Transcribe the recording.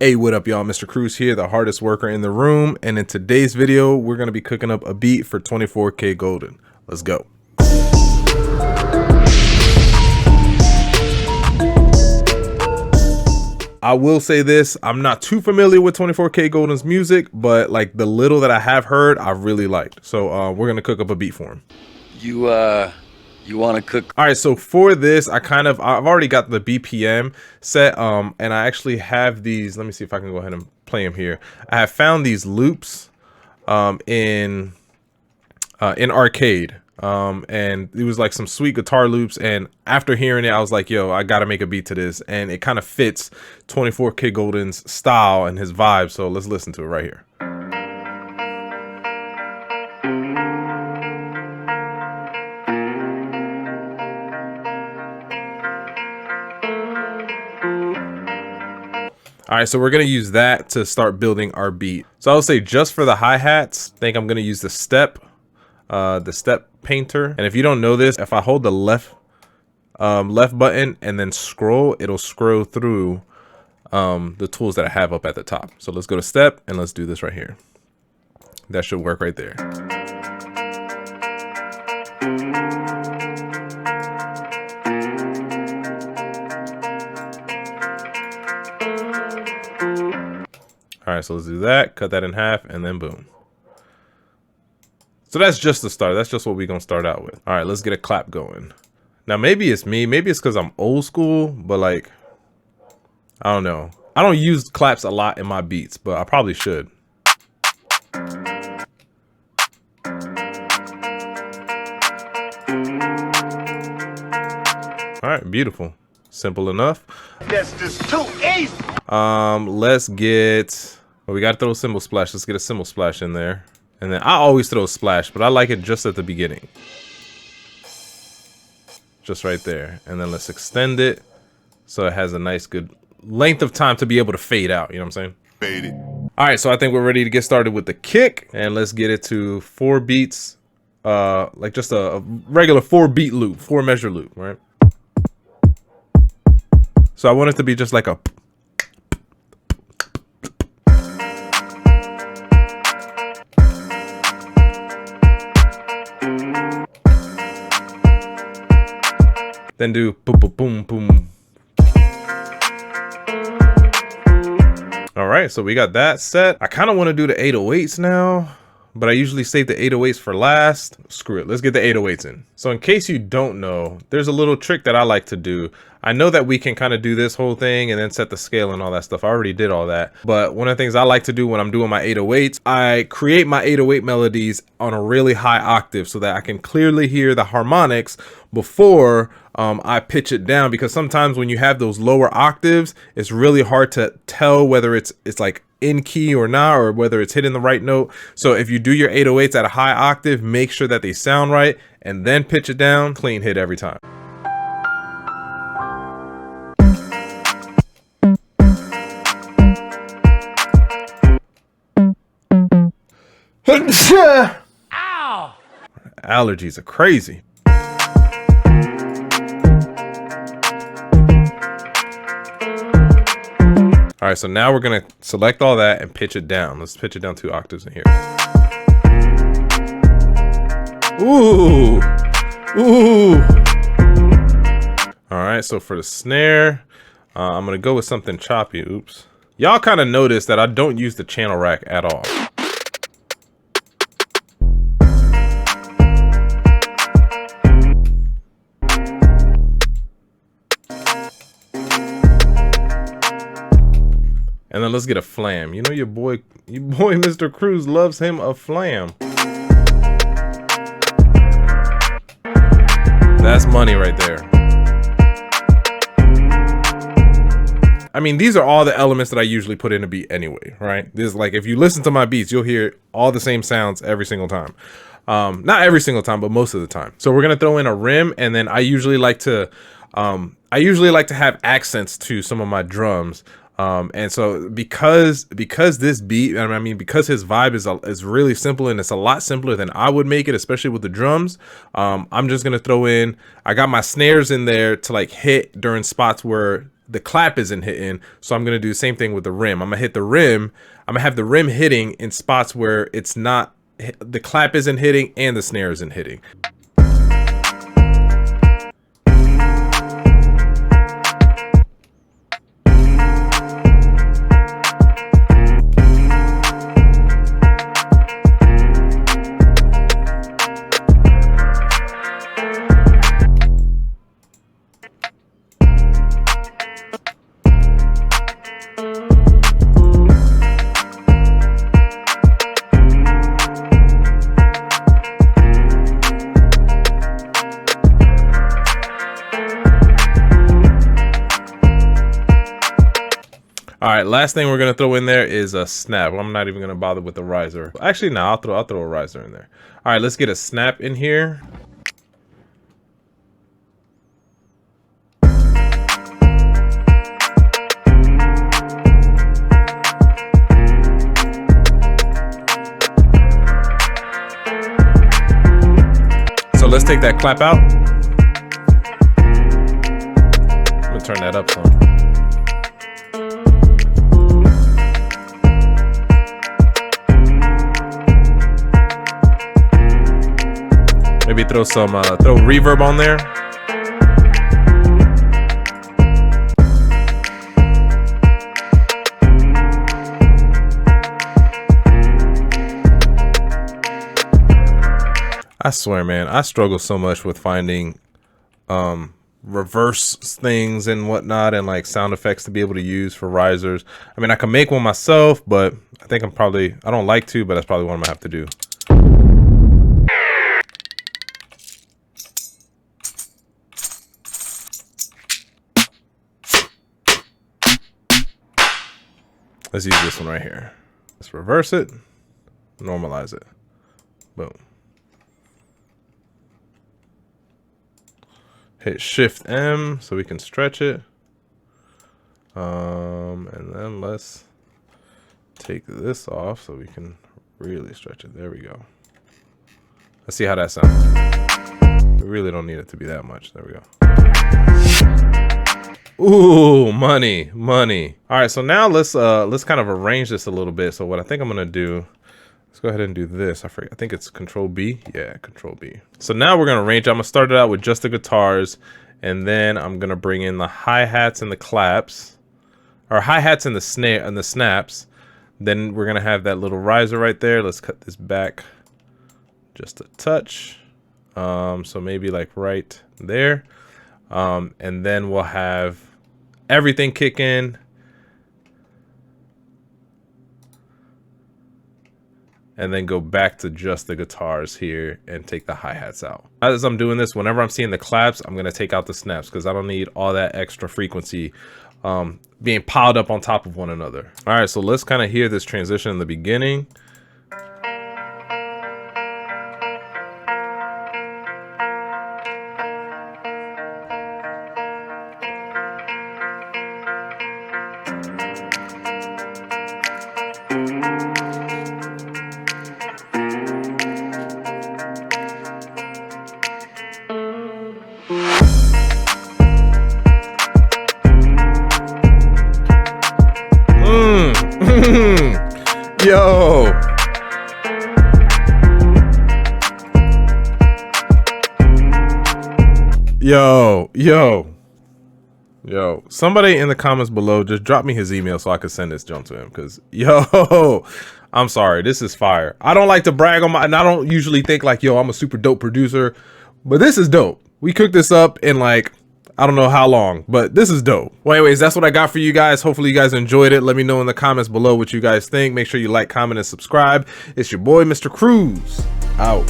Hey, what up, y'all? Mr. Cruz here, the hardest worker in the room, and in today's video we're going to be cooking up a beat for 24kgoldn. Let's go. I will say this, I'm not too familiar with 24kgoldn's music, but like the little that I have heard I really liked, so we're going to cook up a beat for him. You want to cook? All right, so for this, I've already got the BPM set, and I actually have these. Let me see if I can go ahead and play them here. I have found these loops in Arcade, and it was like some sweet guitar loops. And after hearing it, I was like, yo, I gotta make a beat to this, and it kind of fits 24kgoldn's style and his vibe. So let's listen to it right here. All right, so we're gonna use that to start building our beat. So I'll say just for the hi-hats, I think I'm gonna use the step painter. And if you don't know this, if I hold the left button and then scroll, it'll scroll through the tools that I have up at the top. So let's go to step and let's do this right here. That should work right there. All right, so let's do that, cut that in half, and then boom. So that's just the start. That's just what we're gonna start out with. All right, let's get a clap going. Now, maybe it's me, maybe it's because I'm old school, but like, I don't know. I don't use claps a lot in my beats, but I probably should. All right, beautiful. Simple enough. That's just too easy. Let's get, well, we got to throw a cymbal splash. Let's get a cymbal splash in there. And then I always throw a splash, but I like it just at the beginning. Just right there. And then let's extend it so it has a nice good length of time to be able to fade out. You know what I'm saying? Fade it. All right, so I think we're ready to get started with the kick. And let's get it to 4 beats. Like just a regular 4-beat loop, 4-measure loop, right? So I want it to be just like a. Then do boom, boom, boom, boom. All right, so we got that set. I kind of want to do the 808s now, but I usually save the 808s for last. Screw it, let's get the 808s in. So in case you don't know, there's a little trick that I like to do. I know that we can kind of do this whole thing and then set the scale and all that stuff. I already did all that. But one of the things I like to do when I'm doing my 808s, I create my 808 melodies on a really high octave so that I can clearly hear the harmonics before I pitch it down. Because sometimes when you have those lower octaves, it's really hard to tell whether it's like in key or not, or whether it's hitting the right note. So if you do your 808s at a high octave, make sure that they sound right and then pitch it down. Clean hit every time. Ow! Allergies are crazy. All right, so now we're gonna select all that and pitch it down. Let's pitch it down 2 octaves in here. Ooh, ooh. All right, so for the snare, I'm gonna go with something choppy. Oops. Y'all kind of notice that I don't use the channel rack at all. And then let's get a flam. You know your boy Mr. Cruz loves him a flam. That's money right there. I mean, these are all the elements that I usually put in a beat anyway, right? This is like, if you listen to my beats, you'll hear all the same sounds every single time. Not every single time, but most of the time. So we're gonna throw in a rim, and then I usually like to have accents to some of my drums. And so because this beat, I mean, because his vibe is really simple, and it's a lot simpler than I would make it, especially with the drums. I'm just going to throw in, I got my snares in there to like hit during spots where the clap isn't hitting. So I'm gonna do the same thing with the rim. I'm gonna hit the rim. I'm gonna have the rim hitting in spots where it's not, the clap isn't hitting and the snare isn't hitting. All right, last thing we're gonna throw in there is a snap. I'm not even gonna bother with the riser. Actually, no, I'll throw a riser in there. All right, let's get a snap in here. So let's take that clap out. I'm gonna turn that up some. Maybe throw some throw reverb on there. I swear, man, I struggle so much with finding reverse things and whatnot, and like sound effects to be able to use for risers. I mean, I can make one myself, but I think I don't like to, but that's probably what I'm gonna have to do. Let's use this one right here. Let's reverse it, normalize it. Boom. Hit Shift M so we can stretch it. And then let's take this off so we can really stretch it. There we go. Let's see how that sounds. We really don't need it to be that much. There we go. Ooh, money. All right, so now let's kind of arrange this a little bit. So what I think I'm gonna do, let's go ahead and do this. I think it's Control B. Yeah, Control B. So now we're gonna arrange. I'm gonna start it out with just the guitars, and then I'm gonna bring in the hi-hats and the claps, or hi-hats and the snare and the snaps. Then we're gonna have that little riser right there. Let's cut this back just a touch. So maybe like right there. And then we'll have everything kick in. And then go back to just the guitars here and take the hi-hats out. As I'm doing this, whenever I'm seeing the claps, I'm gonna take out the snaps because I don't need all that extra frequency being piled up on top of one another. All right, so let's kind of hear this transition in the beginning. Yo. Yo. Somebody in the comments below, just drop me his email so I can send this junk to him. Because, yo, I'm sorry. This is fire. I don't like to brag on and I don't usually think like, yo, I'm a super dope producer. But this is dope. We cooked this up in like, I don't know how long, but this is dope. Well, anyways, that's what I got for you guys. Hopefully you guys enjoyed it. Let me know in the comments below what you guys think. Make sure you like, comment, and subscribe. It's your boy, Mr. Cruz. Out.